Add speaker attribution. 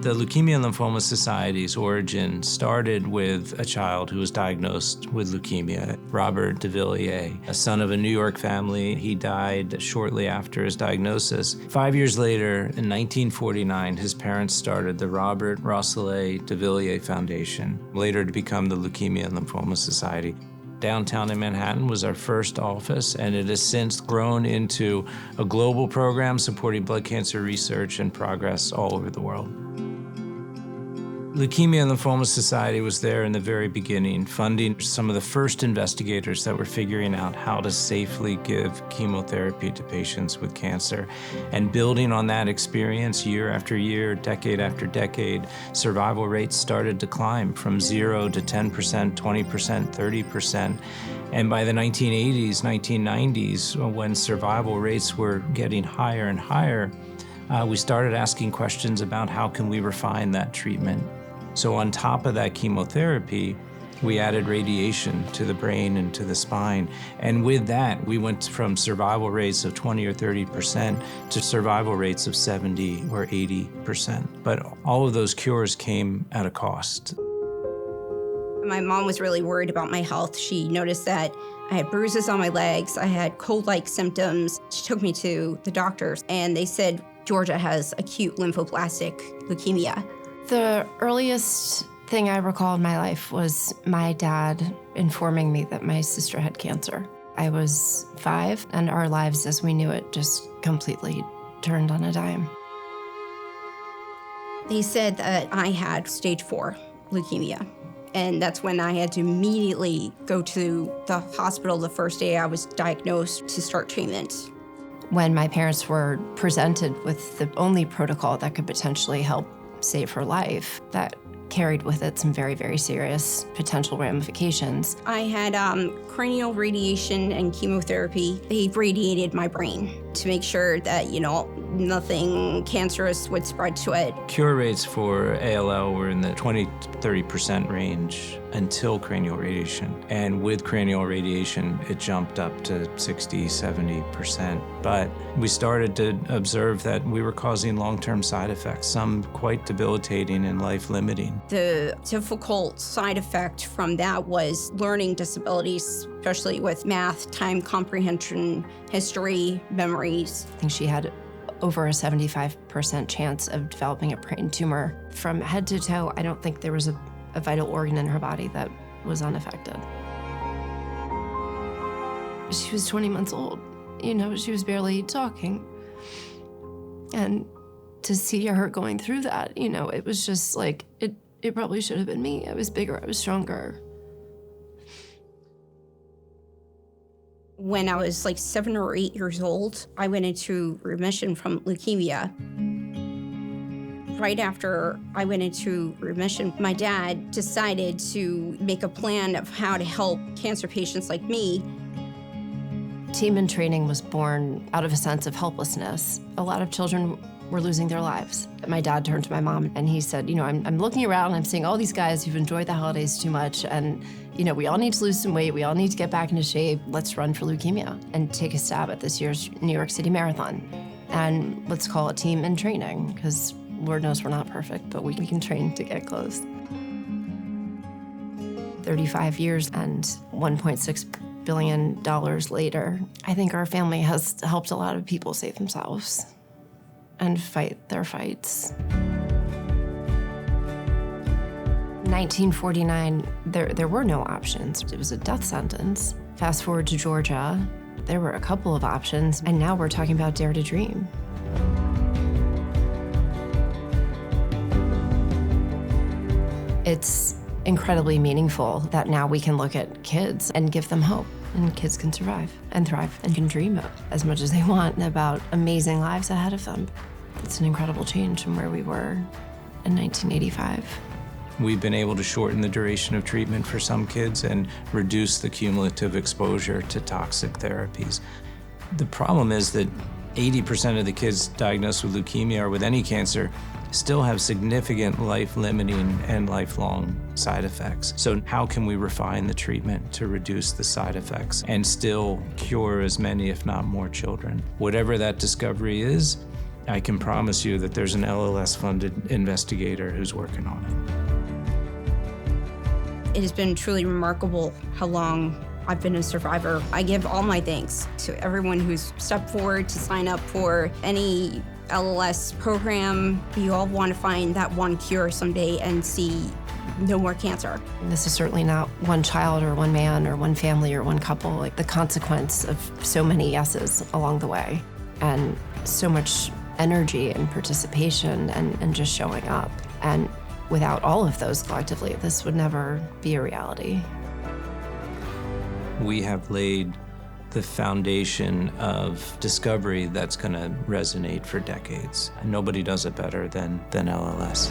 Speaker 1: The Leukemia Lymphoma Society's origin started with a child who was diagnosed with leukemia, Robert de Villiers, a son of a New York family. He died shortly after his diagnosis. 5 years later, in 1949, his parents started the Robert Rosselet de Villiers Foundation, later to become the Leukemia Lymphoma Society. Downtown in Manhattan was our first office, and it has since grown into a global program supporting blood cancer research and progress all over the world. Leukemia Lymphoma Society was there in the very beginning, funding some of the first investigators that were figuring out how to safely give chemotherapy to patients with cancer. And building on that experience year after year, decade after decade, survival rates started to climb from 0 to 10%, 20%, 30%. And by the 1980s, 1990s, when survival rates were getting higher and higher, we started asking questions about how can we refine that treatment. So on top of that chemotherapy, we added radiation to the brain and to the spine. And with that, we went from survival rates of 20 or 30% to survival rates of 70 or 80%. But all of those cures came at a cost.
Speaker 2: My mom was really worried about my health. She noticed that I had bruises on my legs, I had cold-like symptoms. She took me to the doctors, and they said, Georgia has acute lymphoblastic leukemia.
Speaker 3: The earliest thing I recall in my life was my dad informing me that my sister had cancer. I was 5, and our lives as we knew it just completely turned on a dime.
Speaker 2: They said that I had stage 4 leukemia, and that's when I had to immediately go to the hospital the first day I was diagnosed to start treatment.
Speaker 3: When my parents were presented with the only protocol that could potentially help save her life, that carried with it some very, very serious potential ramifications.
Speaker 2: I had cranial radiation and chemotherapy. They radiated my brain to make sure that, nothing cancerous would spread to it.
Speaker 1: Cure rates for ALL were in the 20 to 30% range until cranial radiation. And with cranial radiation, it jumped up to 60, 70%. But we started to observe that we were causing long-term side effects, some quite debilitating and life-limiting.
Speaker 2: The difficult side effect from that was learning disabilities, especially with math, time comprehension, history, memories.
Speaker 3: I think she had over a 75% chance of developing a brain tumor. From head to toe, I don't think there was a vital organ in her body that was unaffected. She was 20 months old. She was barely talking. And to see her going through that, it was just like, it probably should have been me. I was bigger, I was stronger.
Speaker 2: When I was like 7 or 8 years old, I went into remission from leukemia. Right after I went into remission, my dad decided to make a plan of how to help cancer patients like me.
Speaker 3: Team in Training was born out of a sense of helplessness. A lot of children were losing their lives. My dad turned to my mom and he said, I'm looking around, I'm seeing all these guys who've enjoyed the holidays too much, and we all need to lose some weight, we all need to get back into shape. Let's run for leukemia and take a stab at this year's New York City Marathon. And let's call it Team in Training, because Lord knows we're not perfect, but we can train to get close. 35 years and $1.6 billion later, I think our family has helped a lot of people save themselves and fight their fights. 1949, there were no options. It was a death sentence. Fast forward to Georgia, there were a couple of options, and now we're talking about Dare to Dream. It's incredibly meaningful that now we can look at kids and give them hope, and kids can survive and thrive and can dream as much as they want about amazing lives ahead of them. It's an incredible change from where we were in 1985.
Speaker 1: We've been able to shorten the duration of treatment for some kids and reduce the cumulative exposure to toxic therapies. The problem is that 80% of the kids diagnosed with leukemia or with any cancer still have significant life-limiting and lifelong side effects. So how can we refine the treatment to reduce the side effects and still cure as many, if not more, children? Whatever that discovery is, I can promise you that there's an LLS-funded investigator who's working on it.
Speaker 2: It has been truly remarkable how long I've been a survivor. I give all my thanks to everyone who's stepped forward to sign up for any LLS program. You all want to find that one cure someday and see no more cancer.
Speaker 3: And this is certainly not one child or one man or one family or one couple, like the consequence of so many yeses along the way and so much energy and participation and just showing up. And without all of those collectively, this would never be a reality.
Speaker 1: We have laid the foundation of discovery that's going to resonate for decades. Nobody does it better than LLS.